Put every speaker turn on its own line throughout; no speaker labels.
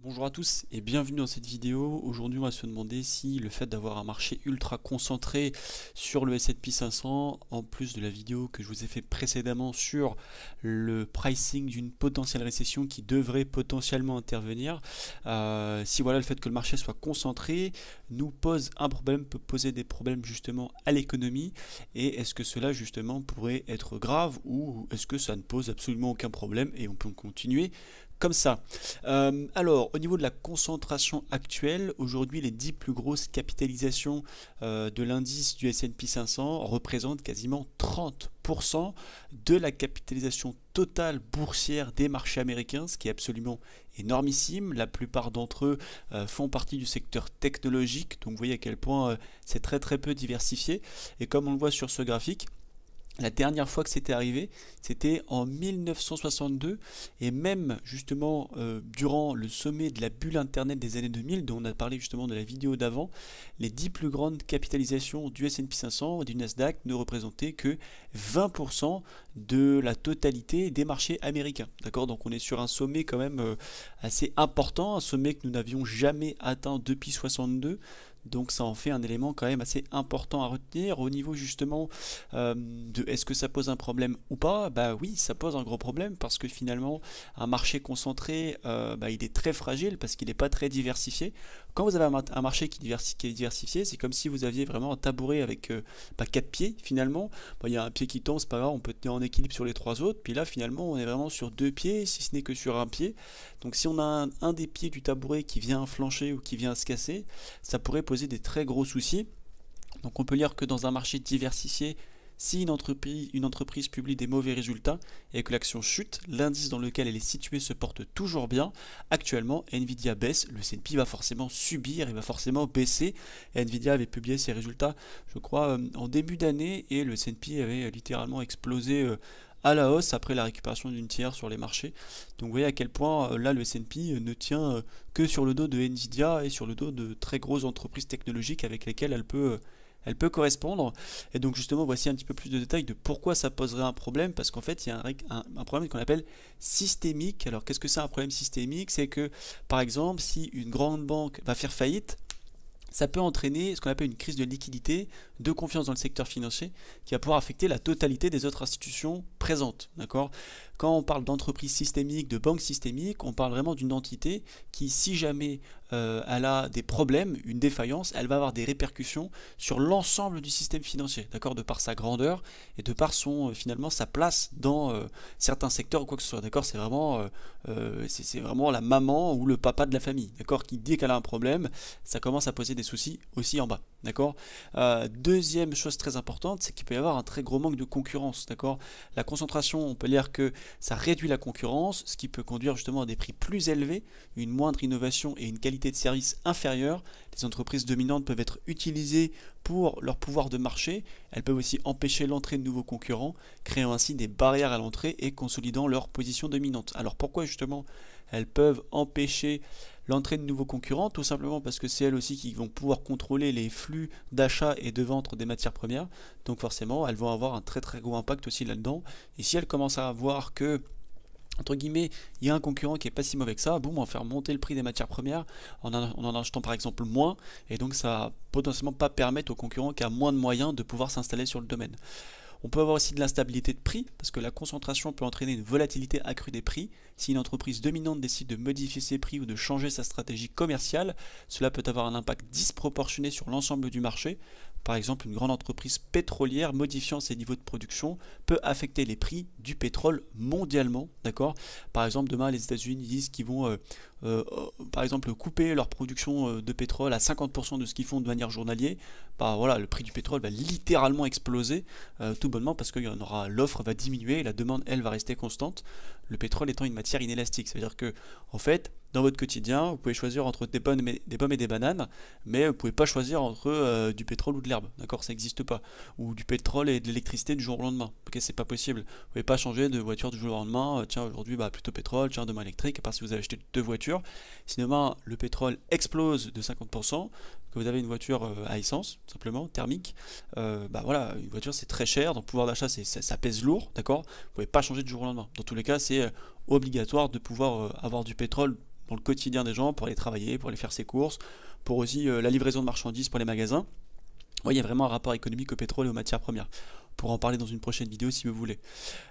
Bonjour à tous et bienvenue dans cette vidéo. Aujourd'hui on va se demander si le fait d'avoir un marché ultra concentré sur le S&P 500, en plus de la vidéo que je vous ai fait précédemment sur le pricing d'une potentielle récession qui devrait potentiellement intervenir, si voilà le fait que le marché soit concentré nous pose un problème, peut poser des problèmes justement à l'économie, et est-ce que cela justement pourrait être grave ou est-ce que ça ne pose absolument aucun problème et on peut continuer comme ça. Alors, au niveau de la concentration actuelle, aujourd'hui, les 10 plus grosses capitalisations de l'indice du S&P 500 représentent quasiment 30% de la capitalisation totale boursière des marchés américains, ce qui est absolument énormissime. La plupart d'entre eux font partie du secteur technologique, donc vous voyez à quel point c'est très peu diversifié. Et comme on le voit sur ce graphique, la dernière fois que c'était arrivé, c'était en 1962, et même justement durant le sommet de la bulle internet des années 2000, dont on a parlé justement de la vidéo d'avant, les 10 plus grandes capitalisations du S&P 500 et du Nasdaq ne représentaient que 20% de la totalité des marchés américains. D'accord, donc on est sur un sommet quand même assez important, un sommet que nous n'avions jamais atteint depuis 62. Donc ça en fait un élément quand même assez important à retenir. Au niveau justement de est-ce que ça pose un problème ou pas, bah oui, ça pose un gros problème parce que finalement un marché concentré il est très fragile parce qu'il n'est pas très diversifié. Quand vous avez un marché qui est diversifié, c'est comme si vous aviez vraiment un tabouret avec 4 pieds finalement. Il y a un pied qui tombe, c'est pas grave, on peut tenir en équilibre sur les 3 autres, puis là finalement on est vraiment sur 2 pieds si ce n'est que sur un pied. Donc si on a un des pieds du tabouret qui vient flancher ou qui vient se casser, ça pourrait poser des très gros soucis. Donc on peut lire que dans un marché diversifié, si une entreprise publie des mauvais résultats et que l'action chute, l'indice dans lequel elle est située se porte toujours bien. Actuellement, Nvidia baisse, le S&P va forcément subir, il va forcément baisser. Nvidia avait publié ses résultats, je crois, en début d'année, et le S&P avait littéralement explosé à la hausse après la récupération d'une tiers sur les marchés. Donc vous voyez à quel point là le S&P ne tient que sur le dos de Nvidia et sur le dos de très grosses entreprises technologiques avec lesquelles elle peut correspondre. Et donc justement voici un petit peu plus de détails de pourquoi ça poserait un problème, parce qu'en fait il y a un problème qu'on appelle systémique. Alors qu'est-ce que c'est un problème systémique? C'est que par exemple si une grande banque va faire faillite, ça peut entraîner ce qu'on appelle une crise de liquidité, de confiance dans le secteur financier, qui va pouvoir affecter la totalité des autres institutions présentes. D'accord ? Quand on parle d'entreprise systémique, de banque systémique, on parle vraiment d'une entité qui, si jamais elle a des problèmes, une défaillance, elle va avoir des répercussions sur l'ensemble du système financier, d'accord, de par sa grandeur et de par son finalement sa place dans certains secteurs ou quoi que ce soit. D'accord, c'est vraiment la maman ou le papa de la famille, d'accord, qui dès qu'elle a un problème, ça commence à poser des soucis aussi en bas. D'accord. Deuxième chose très importante, c'est qu'il peut y avoir un très gros manque de concurrence. D'accord. La concentration, on peut dire que ça réduit la concurrence, ce qui peut conduire justement à des prix plus élevés, une moindre innovation et une qualité de service inférieure. Les entreprises dominantes peuvent être utilisées pour leur pouvoir de marché. Elles peuvent aussi empêcher l'entrée de nouveaux concurrents, créant ainsi des barrières à l'entrée et consolidant leur position dominante. Alors pourquoi justement elles peuvent empêcher l'entrée de nouveaux concurrents? Tout simplement parce que c'est elles aussi qui vont pouvoir contrôler les flux d'achat et de vente des matières premières. Donc forcément, elles vont avoir un très gros impact aussi là-dedans. Et si elles commencent à voir que, entre guillemets, il y a un concurrent qui est pas si mauvais que ça, boum, on va faire monter le prix des matières premières en achetant par exemple moins, et donc ça va potentiellement pas permettre au concurrent qui a moins de moyens de pouvoir s'installer sur le domaine. On peut avoir aussi de l'instabilité de prix, parce que la concentration peut entraîner une volatilité accrue des prix. Si une entreprise dominante décide de modifier ses prix ou de changer sa stratégie commerciale, cela peut avoir un impact disproportionné sur l'ensemble du marché. Par exemple, une grande entreprise pétrolière modifiant ses niveaux de production peut affecter les prix du pétrole mondialement. D'accord. Par exemple, demain, les États-Unis disent qu'ils vont, par exemple, couper leur production de pétrole à 50% de ce qu'ils font de manière journalière. Bah voilà, le prix du pétrole va littéralement exploser, tout bonnement parce que l'offre va diminuer et la demande, elle, va rester constante. Le pétrole étant une matière inélastique, ça veut dire que, en fait, dans votre quotidien, vous pouvez choisir entre des pommes et des bananes, mais vous ne pouvez pas choisir entre du pétrole ou de l'herbe, d'accord, ça n'existe pas. Ou du pétrole et de l'électricité du jour au lendemain, ok, c'est pas possible. Vous ne pouvez pas changer de voiture du jour au lendemain, tiens aujourd'hui plutôt pétrole, tiens demain électrique, à part si vous avez acheté 2 voitures. Si demain le pétrole explose de 50%, que vous avez une voiture à essence, simplement, thermique, voilà, une voiture c'est très cher, donc pouvoir d'achat ça pèse lourd, d'accord, vous ne pouvez pas changer du jour au lendemain. Dans tous les cas, c'est obligatoire de pouvoir avoir du pétrole dans le quotidien des gens, pour aller travailler, pour aller faire ses courses, pour aussi la livraison de marchandises pour les magasins. Ouais, il y a vraiment un rapport économique au pétrole et aux matières premières. On pourra en parler dans une prochaine vidéo si vous voulez.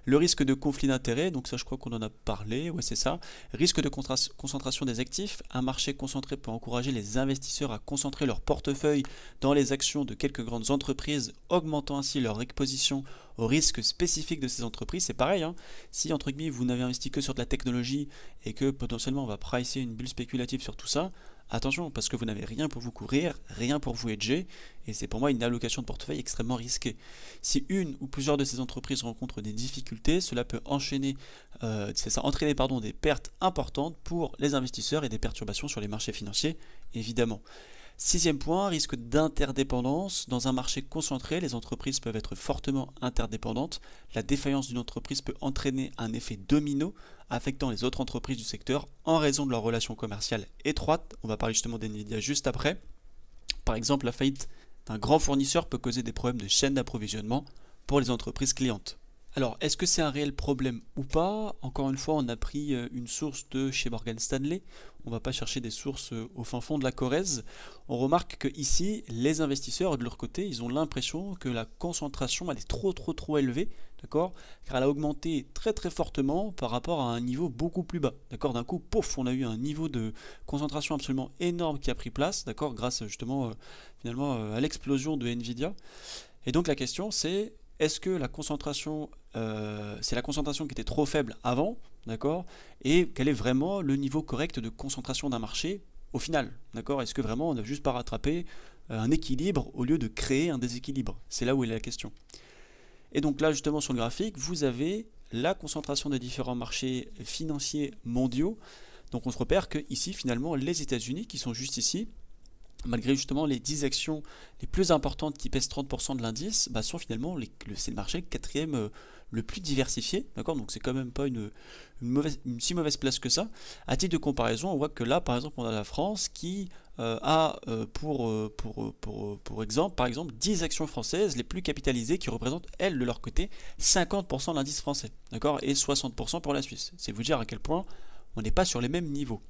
Le risque de conflit d'intérêts, donc ça je crois qu'on en a parlé, ouais c'est ça. Risque de concentration des actifs, un marché concentré peut encourager les investisseurs à concentrer leur portefeuille dans les actions de quelques grandes entreprises, augmentant ainsi leur exposition aux risques spécifiques de ces entreprises. C'est pareil, hein. Si entre guillemets vous n'avez investi que sur de la technologie et que potentiellement on va pricer une bulle spéculative sur tout ça, attention, parce que vous n'avez rien pour vous couvrir, rien pour vous hedger, et c'est pour moi une allocation de portefeuille extrêmement risquée. Si une ou plusieurs de ces entreprises rencontrent des difficultés, cela peut entraîner des pertes importantes pour les investisseurs et des perturbations sur les marchés financiers, évidemment. Sixième point, risque d'interdépendance. Dans un marché concentré, les entreprises peuvent être fortement interdépendantes. La défaillance d'une entreprise peut entraîner un effet domino affectant les autres entreprises du secteur en raison de leurs relations commerciales étroites. On va parler justement d'NVIDIA juste après. Par exemple, la faillite d'un grand fournisseur peut causer des problèmes de chaîne d'approvisionnement pour les entreprises clientes. Alors, est-ce que c'est un réel problème ou pas? Encore une fois, on a pris une source de chez Morgan Stanley. On ne va pas chercher des sources au fin fond de la Corrèze. On remarque que ici, les investisseurs, de leur côté, ils ont l'impression que la concentration, elle est trop élevée, d'accord? Car elle a augmenté très fortement par rapport à un niveau beaucoup plus bas, d'accord? D'un coup, pouf, on a eu un niveau de concentration absolument énorme qui a pris place, d'accord? Grâce justement, finalement, à l'explosion de NVIDIA. Et donc la question, c'est est-ce que la concentration, c'est la concentration qui était trop faible avant, d'accord? Et quel est vraiment le niveau correct de concentration d'un marché au final, d'accord? Est-ce que vraiment on n'a juste pas rattrapé un équilibre au lieu de créer un déséquilibre? C'est là où est la question. Et donc là, justement, sur le graphique, vous avez la concentration des différents marchés financiers mondiaux. Donc on se repère que ici, finalement, les États-Unis, qui sont juste ici, malgré justement les 10 actions les plus importantes qui pèsent 30% de l'indice, sont finalement, c'est le marché quatrième le plus diversifié, d'accord? Donc c'est quand même pas une si mauvaise place que ça. À titre de comparaison, on voit que là, par exemple, on a la France qui a pour exemple, par exemple, 10 actions françaises les plus capitalisées qui représentent, elles, de leur côté, 50% de l'indice français, d'accord? Et 60% pour la Suisse. C'est vous dire à quel point on n'est pas sur les mêmes niveaux.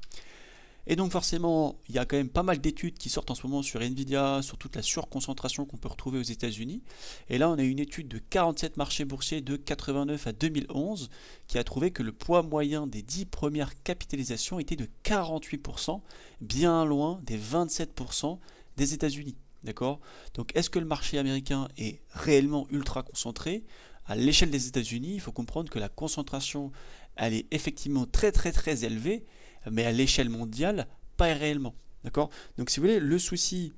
Et donc forcément, il y a quand même pas mal d'études qui sortent en ce moment sur NVIDIA, sur toute la surconcentration qu'on peut retrouver aux États-Unis. Et là, on a une étude de 47 marchés boursiers de 89 à 2011 qui a trouvé que le poids moyen des 10 premières capitalisations était de 48%, bien loin des 27% des États-Unis. D'accord? Donc est-ce que le marché américain est réellement ultra concentré? À l'échelle des États-Unis, il faut comprendre que la concentration, elle est effectivement très élevée, mais à l'échelle mondiale, pas réellement. D'accord? Donc si vous voulez, le souci,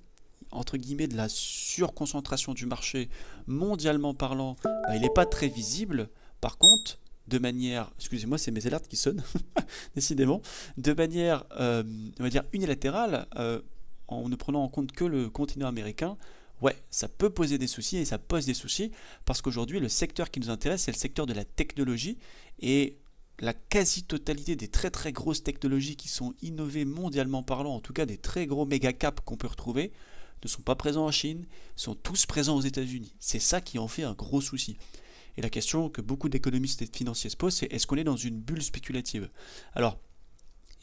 entre guillemets, de la surconcentration du marché, mondialement parlant, il n'est pas très visible. Par contre, de manière, excusez-moi, c'est mes alertes qui sonnent, décidément, de manière, on va dire, unilatérale, en ne prenant en compte que le continent américain, ouais, ça peut poser des soucis, et ça pose des soucis, parce qu'aujourd'hui, le secteur qui nous intéresse, c'est le secteur de la technologie, et la quasi-totalité des très grosses technologies qui sont innovées mondialement parlant, en tout cas des très gros méga caps qu'on peut retrouver, ne sont pas présents en Chine, sont tous présents aux États-Unis. C'est ça qui en fait un gros souci. Et la question que beaucoup d'économistes et de financiers se posent, c'est est-ce qu'on est dans une bulle spéculative? Alors,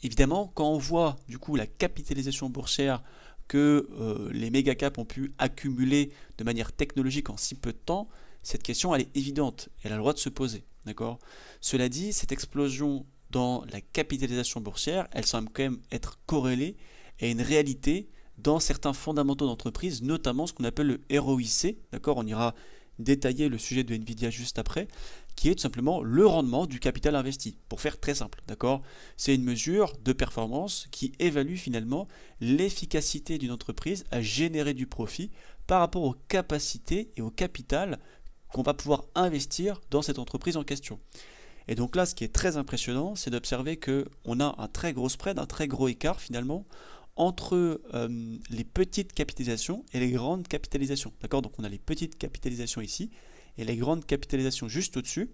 évidemment, quand on voit du coup la capitalisation boursière que les méga caps ont pu accumuler de manière technologique en si peu de temps, cette question elle est évidente, elle a le droit de se poser. D'accord. Cela dit, cette explosion dans la capitalisation boursière, elle semble quand même être corrélée à une réalité dans certains fondamentaux d'entreprise, notamment ce qu'on appelle le ROIC. D'accord, on ira détailler le sujet de NVIDIA juste après, qui est tout simplement le rendement du capital investi, pour faire très simple. D'accord, c'est une mesure de performance qui évalue finalement l'efficacité d'une entreprise à générer du profit par rapport aux capacités et au capital qu'on va pouvoir investir dans cette entreprise en question. Et donc là, ce qui est très impressionnant, c'est d'observer qu'on a un très gros spread, un très gros écart finalement, entre les petites capitalisations et les grandes capitalisations. D'accord? Donc on a les petites capitalisations ici, et les grandes capitalisations juste au-dessus.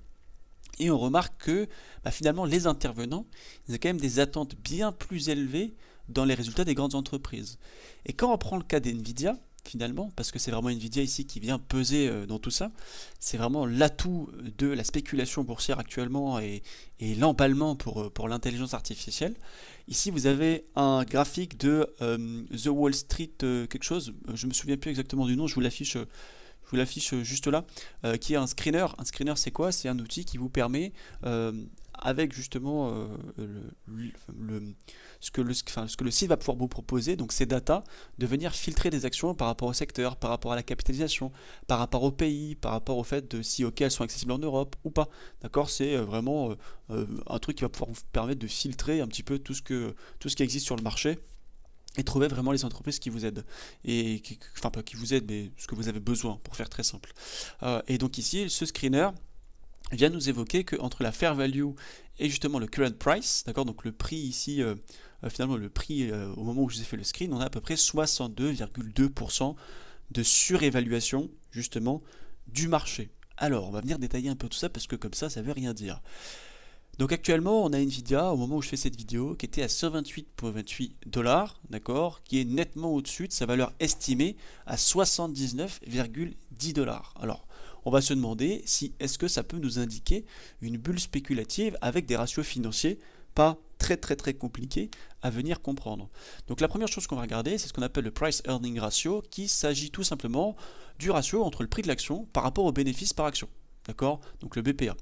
Et on remarque que finalement, les intervenants, ils ont quand même des attentes bien plus élevées dans les résultats des grandes entreprises. Et quand on prend le cas d'NVIDIA, finalement, parce que c'est vraiment Nvidia ici qui vient peser dans tout ça. C'est vraiment l'atout de la spéculation boursière actuellement et l'emballement pour l'intelligence artificielle. Ici, vous avez un graphique de The Wall Street quelque chose, je me souviens plus exactement du nom, je vous l'affiche juste là, qui est un screener. Un screener, c'est quoi? C'est un outil qui vous permet, avec justement ce que le site va pouvoir vous proposer, donc ces data, de venir filtrer des actions par rapport au secteur, par rapport à la capitalisation, par rapport au pays, par rapport au fait de si elles sont accessibles en Europe ou pas. D'accord? C'est vraiment un truc qui va pouvoir vous permettre de filtrer un petit peu tout ce qui existe sur le marché et trouver vraiment les entreprises qui vous aident, et enfin pas qui vous aident, mais ce que vous avez besoin, pour faire très simple. Et donc ici, ce screener vient nous évoquer que entre la fair value et justement le current price, d'accord, donc le prix ici, finalement le prix au moment où je vous ai fait le screen, on a à peu près 62,2% de surévaluation justement du marché. Alors on va venir détailler un peu tout ça parce que comme ça veut rien dire. Donc actuellement, on a Nvidia, au moment où je fais cette vidéo, qui était à 128,28 $, d'accord, qui est nettement au-dessus de sa valeur estimée à 79,10 $. Alors, on va se demander si est-ce que ça peut nous indiquer une bulle spéculative avec des ratios financiers pas très compliqués à venir comprendre. Donc la première chose qu'on va regarder, c'est ce qu'on appelle le Price Earning Ratio, qui s'agit tout simplement du ratio entre le prix de l'action par rapport au bénéfice par action, d'accord, donc le BPA.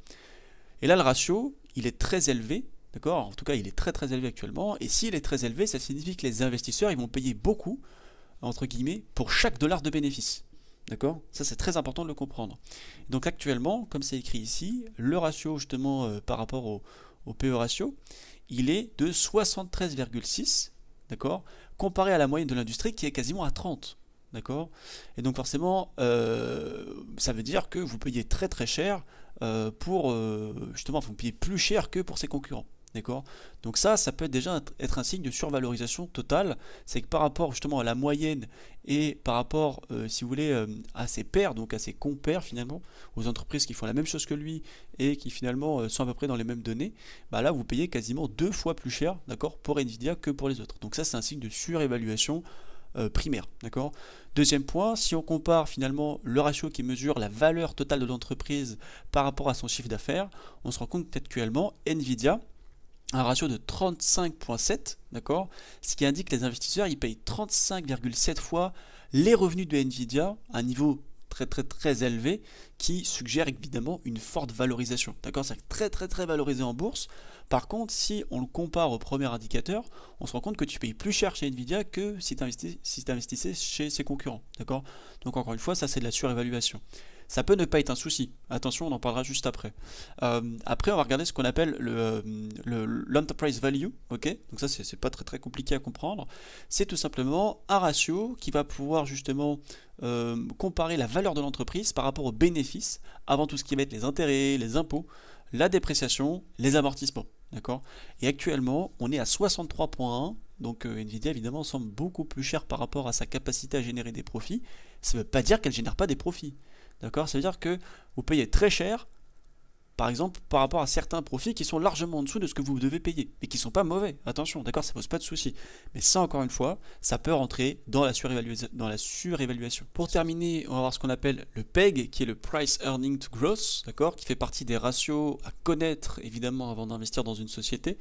Et là, le ratio, il est très élevé, d'accord? En tout cas, il est très élevé actuellement. Et s'il est très élevé, ça signifie que les investisseurs, ils vont payer beaucoup, entre guillemets, pour chaque dollar de bénéfice. D'accord? Ça, c'est très important de le comprendre. Donc actuellement, comme c'est écrit ici, le ratio, justement, par rapport au PE ratio, il est de 73,6, d'accord? Comparé à la moyenne de l'industrie qui est quasiment à 30. D'accord? Et donc forcément, ça veut dire que vous payez très cher pour justement, vous payez plus cher que pour ses concurrents. D'accord? Donc ça peut déjà être un signe de survalorisation totale. C'est que par rapport justement à la moyenne et par rapport, si vous voulez, à ses pairs, donc à ses compères finalement, aux entreprises qui font la même chose que lui et qui finalement sont à peu près dans les mêmes données, bah là vous payez quasiment 2 fois plus cher, d'accord, pour Nvidia que pour les autres. Donc ça, c'est un signe de surévaluation primaire, d'accord. Deuxième point, si on compare finalement le ratio qui mesure la valeur totale de l'entreprise par rapport à son chiffre d'affaires, on se rend compte qu'actuellement Nvidia a un ratio de 35,7, d'accord, ce qui indique que les investisseurs ils payent 35,7 fois les revenus de Nvidia, à un niveau très élevé, qui suggère évidemment une forte valorisation, d'accord, c'est très valorisé en bourse. Par contre, si on le compare au premier indicateur, on se rend compte que tu payes plus cher chez Nvidia que si tu investissais chez ses concurrents, d'accord. Donc encore une fois, ça c'est de la surévaluation. Ça peut ne pas être un souci, attention, on en parlera juste après. Après, on va regarder ce qu'on appelle l'enterprise value, ok. Donc ça, c'est pas très compliqué à comprendre. C'est tout simplement un ratio qui va pouvoir justement comparer la valeur de l'entreprise par rapport aux bénéfices, avant tout ce qui va être les intérêts, les impôts, la dépréciation, les amortissements, d'accord. Et actuellement, on est à 63,1. Donc Nvidia évidemment semble beaucoup plus cher par rapport à sa capacité à générer des profits. Ça ne veut pas dire qu'elle ne génère pas des profits. D'accord? Ça veut dire que vous payez très cher, par exemple, par rapport à certains profits qui sont largement en dessous de ce que vous devez payer, mais qui ne sont pas mauvais, attention, d'accord, ça ne pose pas de souci. Mais ça, encore une fois, ça peut rentrer dans la surévaluation. Pour terminer, on va voir ce qu'on appelle le PEG, qui est le Price Earning to Growth, d'accord, qui fait partie des ratios à connaître, évidemment, avant d'investir dans une société.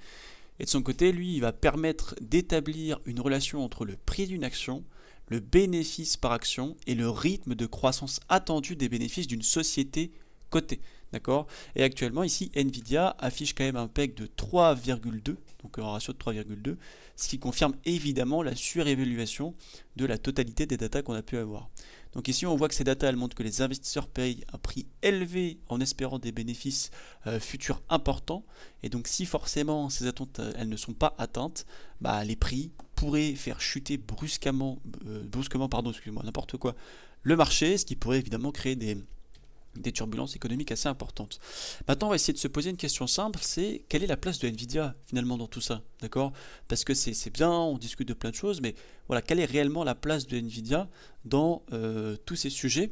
Et de son côté, lui, il va permettre d'établir une relation entre le prix d'une action, le bénéfice par action et le rythme de croissance attendu des bénéfices d'une société cotée. D'accord? Et actuellement, ici, Nvidia affiche quand même un PEG de 3,2, donc un ratio de 3,2, ce qui confirme évidemment la surévaluation de la totalité des datas qu'on a pu avoir. Donc ici, on voit que ces datas, elles montrent que les investisseurs payent un prix élevé en espérant des bénéfices futurs importants. Et donc, si forcément ces attentes elles ne sont pas atteintes, bah, les prix pourraient faire chuter brusquement, excusez-moi, n'importe quoi, le marché, ce qui pourrait évidemment créer des turbulences économiques assez importantes. Maintenant, on va essayer de se poser une question simple, c'est quelle est la place de Nvidia finalement dans tout ça, d'accord? Parce que c'est bien, on discute de plein de choses, mais voilà, quelle est réellement la place de Nvidia dans tous ces sujets?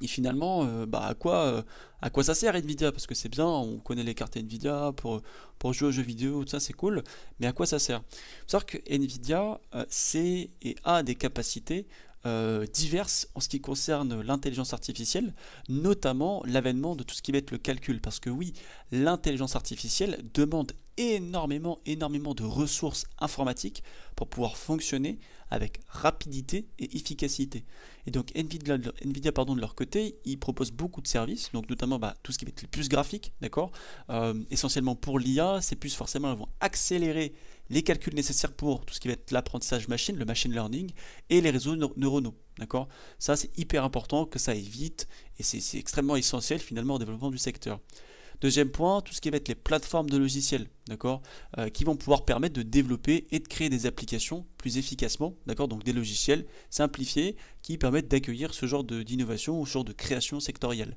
Et finalement, à quoi ça sert Nvidia? Parce que c'est bien, on connaît les cartes Nvidia pour jouer aux jeux vidéo, tout ça c'est cool, mais à quoi ça sert? Il faut savoir que Nvidia c'est et a des capacités diverses en ce qui concerne l'intelligence artificielle, notamment l'avènement de tout ce qui va être le calcul. Parce que oui, l'intelligence artificielle demande énormément de ressources informatiques pour pouvoir fonctionner avec rapidité et efficacité. Et donc Nvidia de leur côté, ils proposent beaucoup de services, donc notamment tout ce qui va être le plus graphique, d'accord. Essentiellement pour l'IA, c'est plus forcément, ils vont accélérer les calculs nécessaires pour tout ce qui va être l'apprentissage machine, le machine learning et les réseaux neuronaux, d'accord. Ça c'est hyper important que ça aille vite et c'est extrêmement essentiel finalement au développement du secteur. Deuxième point, tout ce qui va être les plateformes de logiciels, d'accord, qui vont pouvoir permettre de développer et de créer des applications plus efficacement, d'accord, donc des logiciels simplifiés qui permettent d'accueillir ce genre d'innovation ou ce genre de création sectorielle.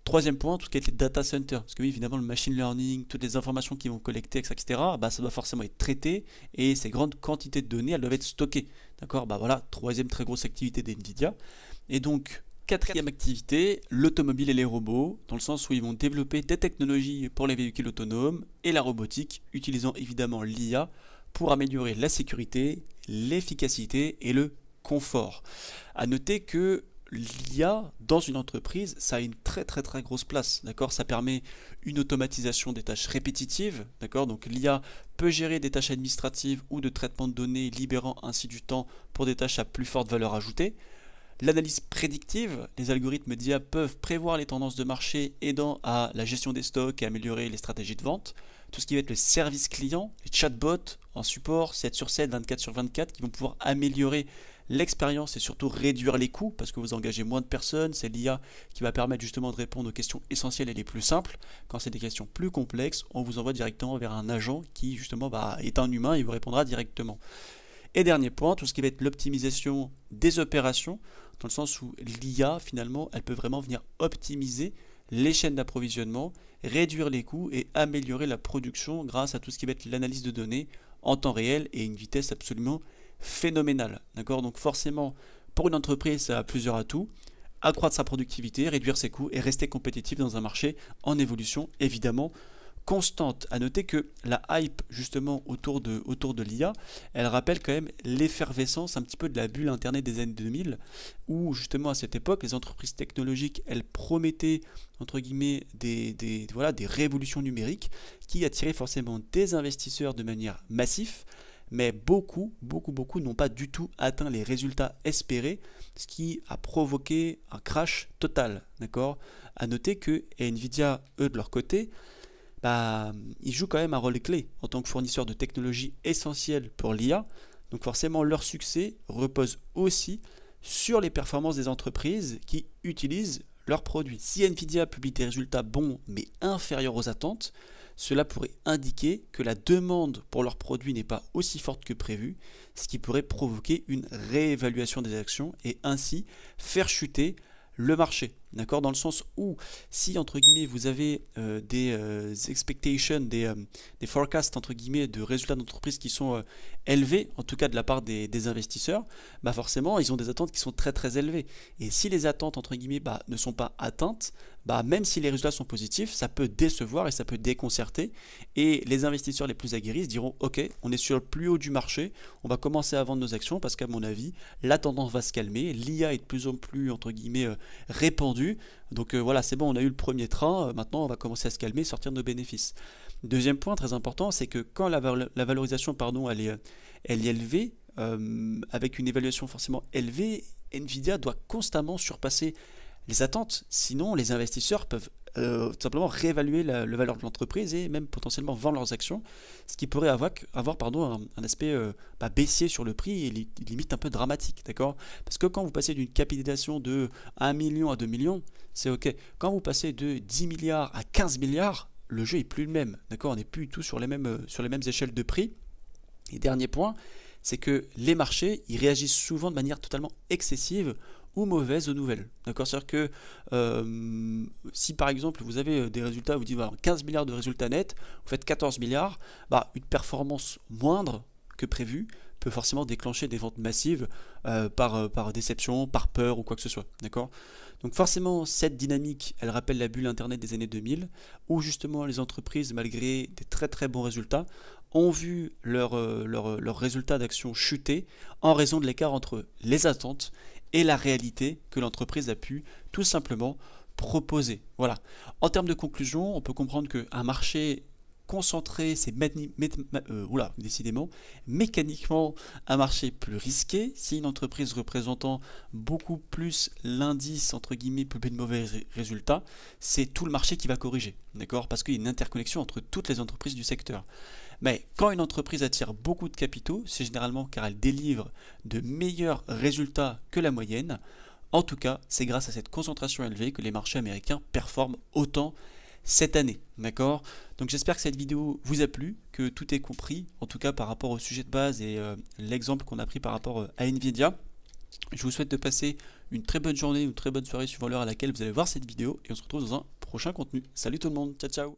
Troisième point, tout ce qui est les data centers, parce que oui, évidemment, le machine learning, toutes les informations qui vont collecter, etc., ça doit forcément être traité, et ces grandes quantités de données, elles doivent être stockées, d'accord. Voilà, troisième très grosse activité d'NVIDIA. Et donc, quatrième activité, l'automobile et les robots, dans le sens où ils vont développer des technologies pour les véhicules autonomes et la robotique, utilisant évidemment l'IA pour améliorer la sécurité, l'efficacité et le confort. À noter que l'IA dans une entreprise, ça a une très grosse place, d'accord. Ça permet une automatisation des tâches répétitives, d'accord. Donc l'IA peut gérer des tâches administratives ou de traitement de données, libérant ainsi du temps pour des tâches à plus forte valeur ajoutée. L'analyse prédictive, les algorithmes d'IA peuvent prévoir les tendances de marché, aidant à la gestion des stocks et améliorer les stratégies de vente. Tout ce qui va être le service client, les chatbots en support 7 sur 7, 24 sur 24, qui vont pouvoir améliorer l'expérience et surtout réduire les coûts parce que vous engagez moins de personnes. C'est l'IA qui va permettre justement de répondre aux questions essentielles et les plus simples. Quand c'est des questions plus complexes, on vous envoie directement vers un agent qui justement est un humain et vous répondra directement. Et dernier point, tout ce qui va être l'optimisation des opérations, dans le sens où l'IA finalement elle peut vraiment venir optimiser les chaînes d'approvisionnement, réduire les coûts et améliorer la production grâce à tout ce qui va être l'analyse de données en temps réel et une vitesse absolument phénoménale. D'accord. Donc forcément, pour une entreprise, ça a plusieurs atouts. Accroître sa productivité, réduire ses coûts et rester compétitif dans un marché en évolution évidemment constante. À noter que la hype justement autour de l'IA, elle rappelle quand même l'effervescence un petit peu de la bulle internet des années 2000, où justement à cette époque les entreprises technologiques elles promettaient entre guillemets des révolutions numériques qui attiraient forcément des investisseurs de manière massive, mais beaucoup n'ont pas du tout atteint les résultats espérés, ce qui a provoqué un crash total. D'accord. À noter que Nvidia, eux de leur côté, ils jouent quand même un rôle clé en tant que fournisseur de technologies essentielles pour l'IA. Donc forcément, leur succès repose aussi sur les performances des entreprises qui utilisent leurs produits. Si Nvidia publie des résultats bons mais inférieurs aux attentes, cela pourrait indiquer que la demande pour leurs produits n'est pas aussi forte que prévu, ce qui pourrait provoquer une réévaluation des actions et ainsi faire chuter le marché. D'accord, dans le sens où si entre guillemets vous avez des expectations, des forecasts entre guillemets de résultats d'entreprise qui sont élevés, en tout cas de la part des investisseurs, forcément ils ont des attentes qui sont très élevées. Et si les attentes entre guillemets ne sont pas atteintes, même si les résultats sont positifs, ça peut décevoir et ça peut déconcerter. Et les investisseurs les plus aguerris se diront ok, on est sur le plus haut du marché, on va commencer à vendre nos actions parce qu'à mon avis la tendance va se calmer, l'IA est de plus en plus entre guillemets répandue. Donc voilà, c'est bon, on a eu le premier train, maintenant on va commencer à se calmer, sortir de nos bénéfices. Deuxième point très important, c'est que quand la valorisation elle est élevée, avec une évaluation forcément élevée, Nvidia doit constamment surpasser les attentes, sinon les investisseurs peuvent tout simplement réévaluer la valeur de l'entreprise et même potentiellement vendre leurs actions, ce qui pourrait avoir un aspect baissier sur le prix et limite un peu dramatique, d'accord. Parce que quand vous passez d'une capitalisation de 1 million à 2 millions, c'est ok. Quand vous passez de 10 milliards à 15 milliards, le jeu est plus le même, d'accord. On n'est plus du tout sur les mêmes échelles de prix. Et dernier point, c'est que les marchés, ils réagissent souvent de manière totalement excessive ou mauvaise aux nouvelles. D'accord. C'est-à-dire que si par exemple vous avez des résultats, vous dites 15 milliards de résultats nets, vous faites 14 milliards, une performance moindre que prévu peut forcément déclencher des ventes massives par déception, par peur ou quoi que ce soit. D'accord. Donc forcément, cette dynamique, elle rappelle la bulle Internet des années 2000, où justement les entreprises, malgré des très bons résultats, ont vu leurs résultats d'action chuter en raison de l'écart entre les attentes et la réalité que l'entreprise a pu tout simplement proposer. Voilà. En termes de conclusion, on peut comprendre qu'un marché concentré, c'est décidément mécaniquement un marché plus risqué. Si une entreprise représentant beaucoup plus l'indice entre guillemets plus de mauvais résultats, c'est tout le marché qui va corriger, d'accord? Parce qu'il y a une interconnexion entre toutes les entreprises du secteur. Mais quand une entreprise attire beaucoup de capitaux, c'est généralement car elle délivre de meilleurs résultats que la moyenne. En tout cas, c'est grâce à cette concentration élevée que les marchés américains performent autant cette année, d'accord? Donc j'espère que cette vidéo vous a plu, que tout est compris, en tout cas par rapport au sujet de base et l'exemple qu'on a pris par rapport à Nvidia. Je vous souhaite de passer une très bonne journée, une très bonne soirée suivant l'heure à laquelle vous allez voir cette vidéo et on se retrouve dans un prochain contenu. Salut tout le monde, ciao ciao!